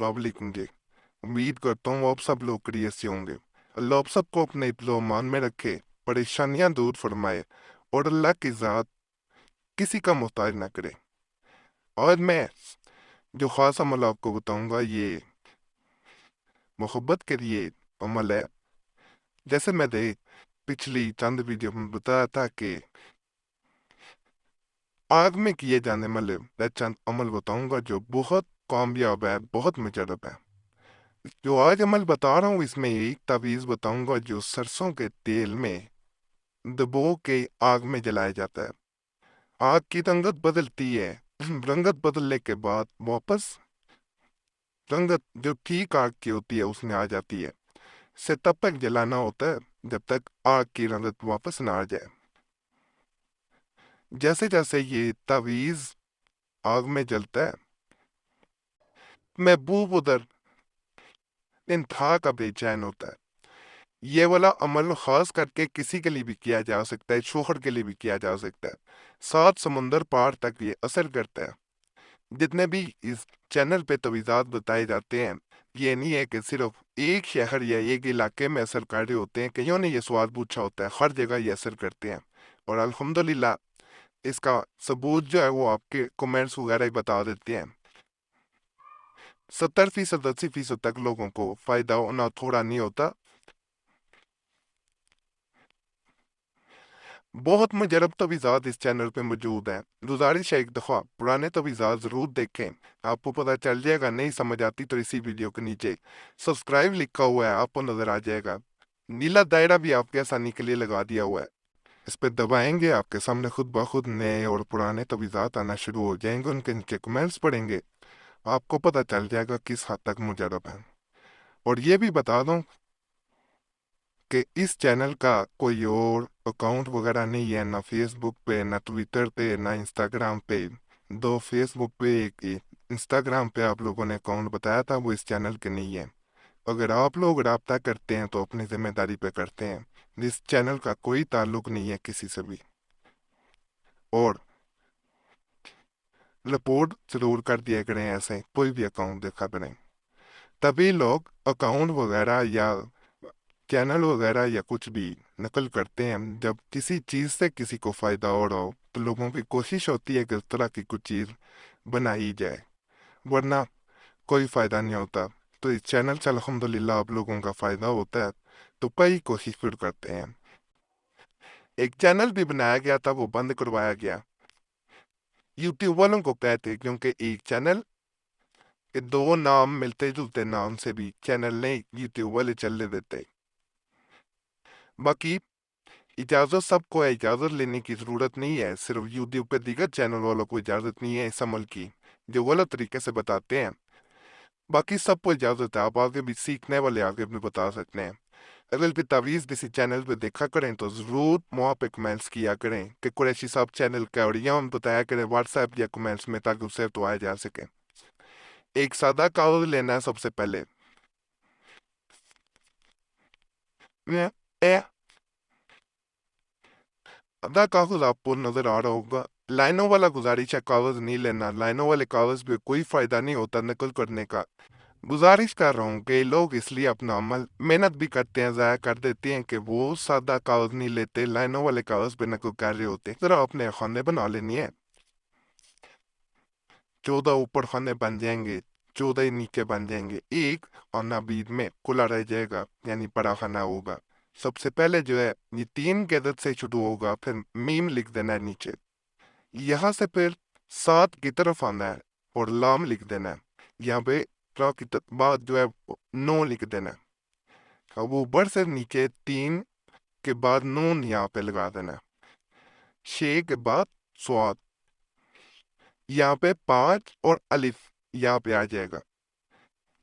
आप लिखेंगे। उम्मीद करता हूँ आप सब लोग क्रिएट से होंगे। अल्लाह आप सबको अपने हिफ्ज़-ओ अमान में रखे, परेशानियां दूर फरमाए और अल्लाह की ज़ात किसी का मोहताज ना करे। और मैं जो ख़ास अमल आपको बताऊंगा ये मोहब्बत के लिए अमल है। जैसे मैंने पिछली चंद वीडियो में बताया था कि आग में किए जाने वाले मैं चंद अमल बताऊंगा जो बहुत कामयाब है, बहुत मुजरब है। जो आज अमल बता रहा हूँ इसमें एक तावीज़ बताऊंगा जो सरसों के तेल में दबो के आग में जलाया जाता है। आग की रंगत बदलती है, रंगत बदलने के बाद वापस रंगत जो ठीक आग की होती है उसमें आ जाती है। इसे तब तक जलाना होता है जब तक आग की रंगत वापस ना आ जाए। जैसे जैसे ये तावीज़ आग में जलता है, महबूब उधर इंतहा का बेचैन होता है। ये वाला अमल खास करके किसी के लिए भी किया जा सकता है, शोहर के लिए भी किया जा सकता है। 7 समुंदर पार तक ये असर करता है। जितने भी इस चैनल पे तवीज़ात बताए जाते हैं, ये नहीं है कि सिर्फ एक शहर या एक इलाके में असर कर रहे होते हैं। कईयों ने ये सवाल पूछा होता है, हर जगह ये असर करते हैं। और अल्हम्दुलिल्लाह इसका सबूत जो है वो आपके कमेंट्स वगैरह ही बता देते हैं। 70% 80% तक लोगों को फायदा होना थोड़ा नहीं होता। बहुत मुजरब तवीज़ात इस चैनल पे मौजूद हैं। गुजारिश है एक दफ़ा पुराने तवीज़ात ज़रूर देखें, आपको पता चल जाएगा। नहीं समझ आती तो इसी वीडियो के नीचे सब्सक्राइब लिखा हुआ है, आपको नज़र आ जाएगा। नीला दायरा भी आपके आसानी के लिए लगा दिया हुआ है, इस पर दबाएंगे आपके सामने खुद ब खुद नए और पुराने तवीज़ात आना शुरू हो जाएंगे। उनके नीचे कमेंट्स पढ़ेंगे, आपको पता चल जाएगा किस हद तक मुजरब है। और ये भी बता दूं कि इस चैनल का कोई और अकाउंट वगैरह नहीं है, ना फेसबुक पे, ना ट्विटर पे, ना इंस्टाग्राम पे। दो फेसबुक पे एक इंस्टाग्राम पे आप लोगों ने अकाउंट बताया था, वो इस चैनल के नहीं है। अगर आप लोग राब्ता करते हैं तो अपनी जिम्मेदारी पे करते हैं। इस चैनल का कोई ताल्लुक नहीं है किसी से भी। और रिपोर्ट जरूर कर दिया करें ऐसे कोई भी अकाउंट देखा करें, तभी लोग अकाउंट वगैरह या चैनल वगैरह या कुछ भी नकल करते हैं। जब किसी चीज़ से किसी को फ़ायदा हो रहा हो तो लोगों की कोशिश होती है कि इस तरह की कुछ चीज़ बनाई जाए, वरना कोई फ़ायदा नहीं होता। तो इस चैनल से अल्हम्दुलिल्लाह आप लोगों का फ़ायदा होता है, तो कई कोशिश फिर करते हैं। एक चैनल भी बनाया गया था, वो बंद करवाया गया। यूट्यूब वालों को कहते क्योंकि एक चैनल के दो नाम मिलते जुलते नाम से भी चैनल नहीं यूट्यूब वाले चलने देते। बाकी इजाज़त सबको है, इजाज़त लेने की ज़रूरत नहीं है। सिर्फ यूट्यूब पे दीगर चैनल वालों को इजाज़त नहीं है इस अमल की, जो गलत तरीके से बताते हैं। बाकी सबको इजाज़त है, आप आगे भी सीखने वाले आगे भी बता सकते हैं। अगर भी तावीज़ किसी चैनल पे देखा करें तो ज़रूर वहाँ पे कमेंट्स किया करें कि कुरैशी साहब चैनल का, और यहाँ बताया करें व्हाट्सएप या कमेंट्स में, ताकि उससे तो आया जा सके। एक सादा कागज़ लेना है सबसे पहले। ए, ए, आधा कागज आपको नजर आ रहा होगा, लाइनों वाला गुजारिश है कागज नहीं लेना। लाइनों वाले कागज पे कोई फायदा नहीं होता नकल करने का। गुजारिश कर रहा हूँ कि लोग इसलिए अपना अमल मेहनत भी करते हैं, ज़ाया कर देते हैं कि वो सादा कागज नहीं लेते, लाइनों वाले कागज पे नकल कर रहे होते हैं। जरा अपने खाने बना लेनी है, 14 ऊपर खाने बन जाएंगे, 14 ही नीचे बन जाएंगे। एक खाना बीच में खुला रह जाएगा, यानी बड़ा खाना होगा। सबसे पहले जो है ये 3 की अदद से शुरू होगा, फिर मीम लिख देना है नीचे। यहाँ से फिर 7 की तरफ आना है और लाम लिख देना है। यहाँ पे रा की बाद जो है 9 लिख देना है। अब ऊपर से नीचे 3 के बाद नून यहाँ पे लगा देना है। 6 के बाद स्वाद, यहाँ पे 5 और अलिफ यहाँ पे आ जाएगा।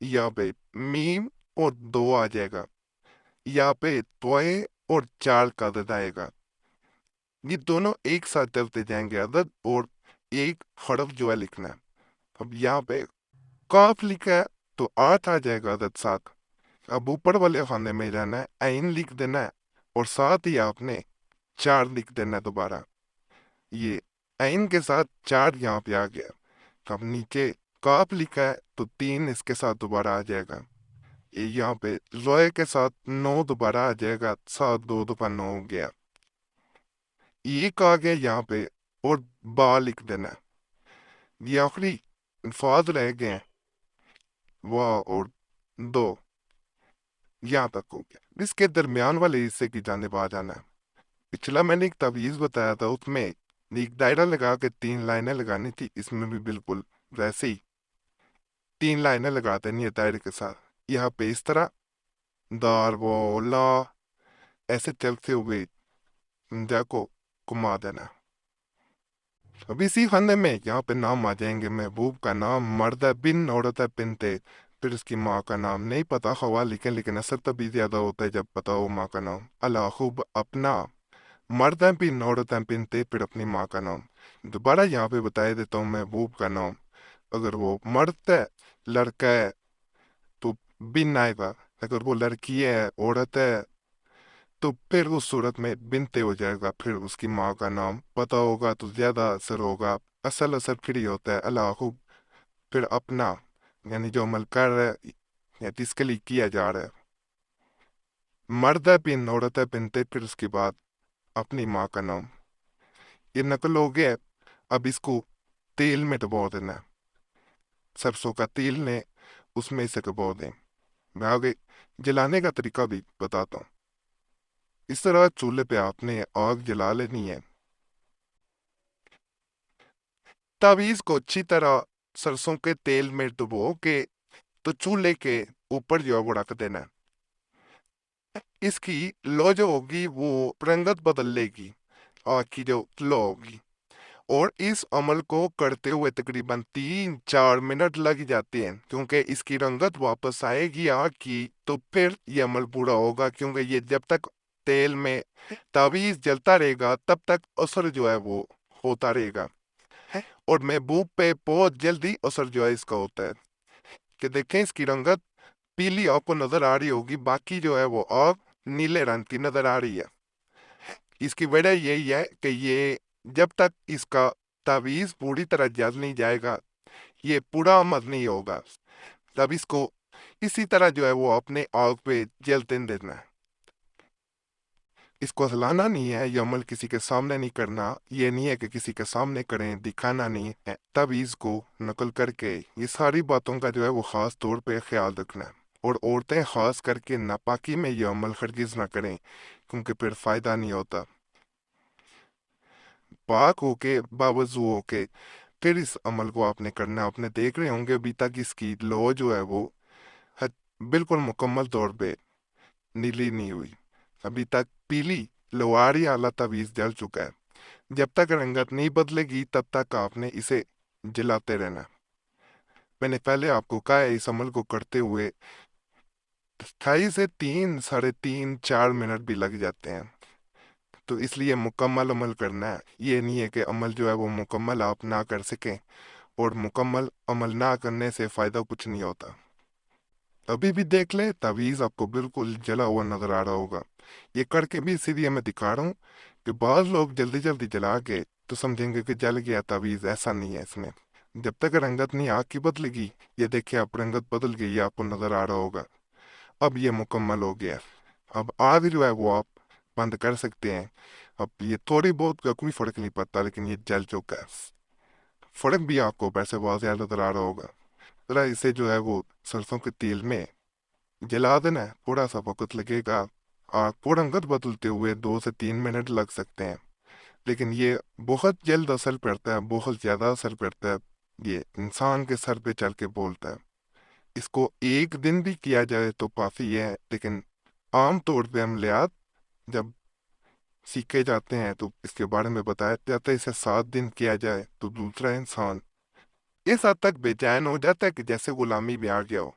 यहाँ पे मीम और 2 आ जाएगा। यहाँ पे तोए और 4 का अदद आएगा। ये दोनों एक साथ चलते जाएंगे अदद, और एक हरफ जो है लिखना है। अब यहाँ पे काफ लिखा है तो 8 आ जाएगा अदद 7। अब ऊपर वाले खाने में जाना है, आइन लिख देना है और साथ ही आपने 4 लिख देना है दोबारा। ये आइन के साथ 4 यहाँ पे आ गया। अब नीचे कॉप लिखा है तो 3 इसके साथ दोबारा आ जाएगा। ये यहाँ पे लोहे के साथ 9 दोबारा आ जाएगा, 7 2 दफा 9 हो गया। एक आ गया यहाँ पे और बा लिख देना है। ये आखिरी अल्फाज रह गए हैं, वाह और दो, यहाँ तक हो गया। इसके दरमियान वाले हिस्से की जानिब आ जाना है। पिछला मैंने एक तावीज बताया था, उसमें एक दायरा लगा के 3 लाइनें लगानी थी, इसमें भी बिल्कुल वैसे ही 3 लाइनें लगा देनी है दायरे के साथ। यहाँ पे इस तरह दार वो ला ऐसे चलते हुए जा को घुमा देना। अब इसी खाने में यहाँ पे नाम आ जाएंगे, महबूब का नाम, मर्द है बिन, औरत है बिनते, फिर उसकी माँ का नाम नहीं पता, खवा लिखें, लेकिन असर तभी ज्यादा होता है जब पता हो माँ का नाम। अलाखूब अपना, मर्द है बिन, औरत है बिनते, फिर अपनी माँ का नाम। दोबारा यहाँ पे बता देता हूँ महबूब का नाम। अगर वो मर्द है, लड़का है, तो बिन आएगा। अगर वो लड़की है, औरत है, तो फिर उस सूरत में बिनते हो जाएगा, फिर उसकी माँ का नाम पता होगा तो ज्यादा असर होगा। असल असर फिर ही होता है अल्लाह, फिर अपना, यानी जो अमल कर रहा है या जिसके लिए किया जा रहा है। मर्द है बिन, औरत है बिनते, फिर उसके बाद अपनी माँ का नाम। ये नकल हो गया है। अब इसको तेल में डबो देना है, सरसों का तेल ने उसमें से डबो दें। मैं आगे जलाने का तरीका भी बताता हूँ। इस तरह चूल्हे पे आपने आग जला लेनी है। तावीज को अच्छी तरह सरसों के तेल में डुबो के तो चूल्हे के ऊपर जो है वो रख देना है। इसकी लो जो होगी वो रंगत बदल लेगी, आग की जो लो होगी, और इस अमल को करते हुए तकरीबन 3-4 मिनट लग जाते हैं, क्योंकि इसकी रंगत वापस आएगी आग की, तो फिर ये अमल पूरा होगा। क्योंकि ये जब तक तेल में तावीज जलता रहेगा तब तक असर जो है वो होता रहेगा है। और महबूब पे बहुत जल्दी असर जो है इसका होता है कि देखें इसकी रंगत पीली आपको नजर आ रही होगी, बाकी जो है वो आग नीले रंग की नजर आ रही है। इसकी वजह यही है कि ये जब तक इसका तावीज पूरी तरह जल नहीं जाएगा ये पूरा अमल नहीं होगा। तब इसको इसी तरह जो है वो अपने आग पे जलते देना है। इसको हलाना नहीं है, ये अमल किसी के सामने नहीं करना। ये नहीं है कि किसी के सामने करें, दिखाना नहीं है। तावीज को नकल करके ये सारी बातों का जो है वो खास तौर पे ख्याल रखना है। और औरतें खास करके नापाकी में ये अमल हरगिज ना करें, क्योंकि फिर फायदा नहीं होता। पाक होके बावजू होके फिर इस अमल को आपने करना है। आपने देख रहे होंगे अभी तक इसकी लो जो है वो हद- बिल्कुल मुकम्मल तौर पे नीली नहीं हुई, अभी तक पीली लोहारी आला तवीज जल चुका है। जब तक रंगत नहीं बदलेगी तब तक आपने इसे जलाते रहना। मैंने पहले आपको कहा है इस अमल को करते हुए 2.5 से 3, 3.5 4 मिनट भी लग जाते हैं। तो इसलिए मुकम्मल अमल करना है। ये नहीं है कि अमल जो है वो मुकम्मल आप ना कर सकें, और मुकम्मल अमल ना करने से फायदा कुछ नहीं होता। अभी भी देख ले तावीज आपको बिल्कुल जला हुआ नजर आ रहा होगा। ये करके भी इसीलिए मैं दिखा रहा हूँ कि बाज लोग जल्दी जल्दी जला के तो समझेंगे कि जल गया तावीज, ऐसा नहीं है इसमें। जब तक रंगत नहीं आग की बदलेगी, ये देखिए आप रंगत बदल गई है, आपको नजर आ रहा होगा। अब ये मुकम्मल हो गया। अब आग जो है वो आप बंद कर सकते हैं। अब ये थोड़ी बहुत का कोई फर्क नहीं पड़ता, लेकिन ये जल चुका है। फर्क भी आपको वैसे बहुत ज्यादा नजर आ रहा होगा। जरा इसे जो है वो सरसों के तेल में जला देना है, थोड़ा सा वक्त लगेगा। आग को रंगत बदलते हुए 2 से 3 मिनट लग सकते हैं, लेकिन ये बहुत जल्द असर पड़ता है, बहुत ज्यादा असर पड़ता है। ये इंसान के सर पे चल के बोलता है। इसको एक दिन भी किया जाए तो काफी है, लेकिन आम तौर पे अमलियात जब सीखे जाते हैं तो इसके बारे में बताया जाता है इसे 7 दिन किया जाए तो दूसरा इंसान इस हद तक बेचैन हो जाता है कि जैसे गुलामी में आ गया हो।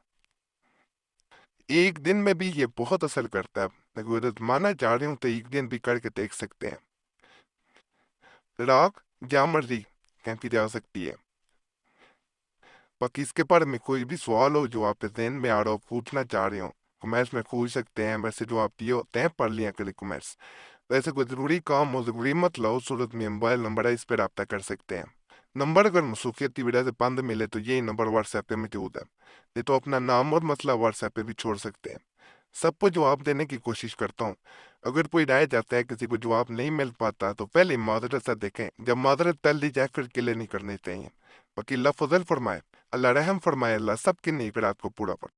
एक दिन में भी ये बहुत असर करता है। अगर माना जा रहे हो तो एक दिन भी करके देख सकते हैं। राग जहाँ मर्जी की जा सकती है। बाकी इसके बारे में कोई भी सवाल हो जो आपके जहन में आ रहा हो, पूछना चाह रहे हो, कमेंट्स में पूछ सकते हैं। वैसे जो आप दिए होते हैं पढ़ लिया करें कमेंट्स। वैसे कोई ज़रूरी काम हो, ज़रूरी मत लो, सूरत में मोबाइल नंबर है, इस पर रब्ता कर सकते हैं। نمبر اگر موصوفیت کی وجہ سے بند ملے تو یہی نمبر واٹس ایپ پہ موجود ہے، نہیں تو اپنا نام اور مسئلہ واٹس ایپ پہ بھی چھوڑ سکتے ہیں۔ سب کو جواب دینے کی کوشش کرتا ہوں، اگر کوئی رائے جاتا ہے کسی کو جواب نہیں مل پاتا تو پہلے معذرت سے دیکھیں، جب معذرت پہل دی جائے پھر قلعے نہیں کرنے چاہیے۔ باقی اللہ فضل فرمائے، اللہ رحم فرمائے، اللہ سب کی نیک رات کو پورا فرمائے۔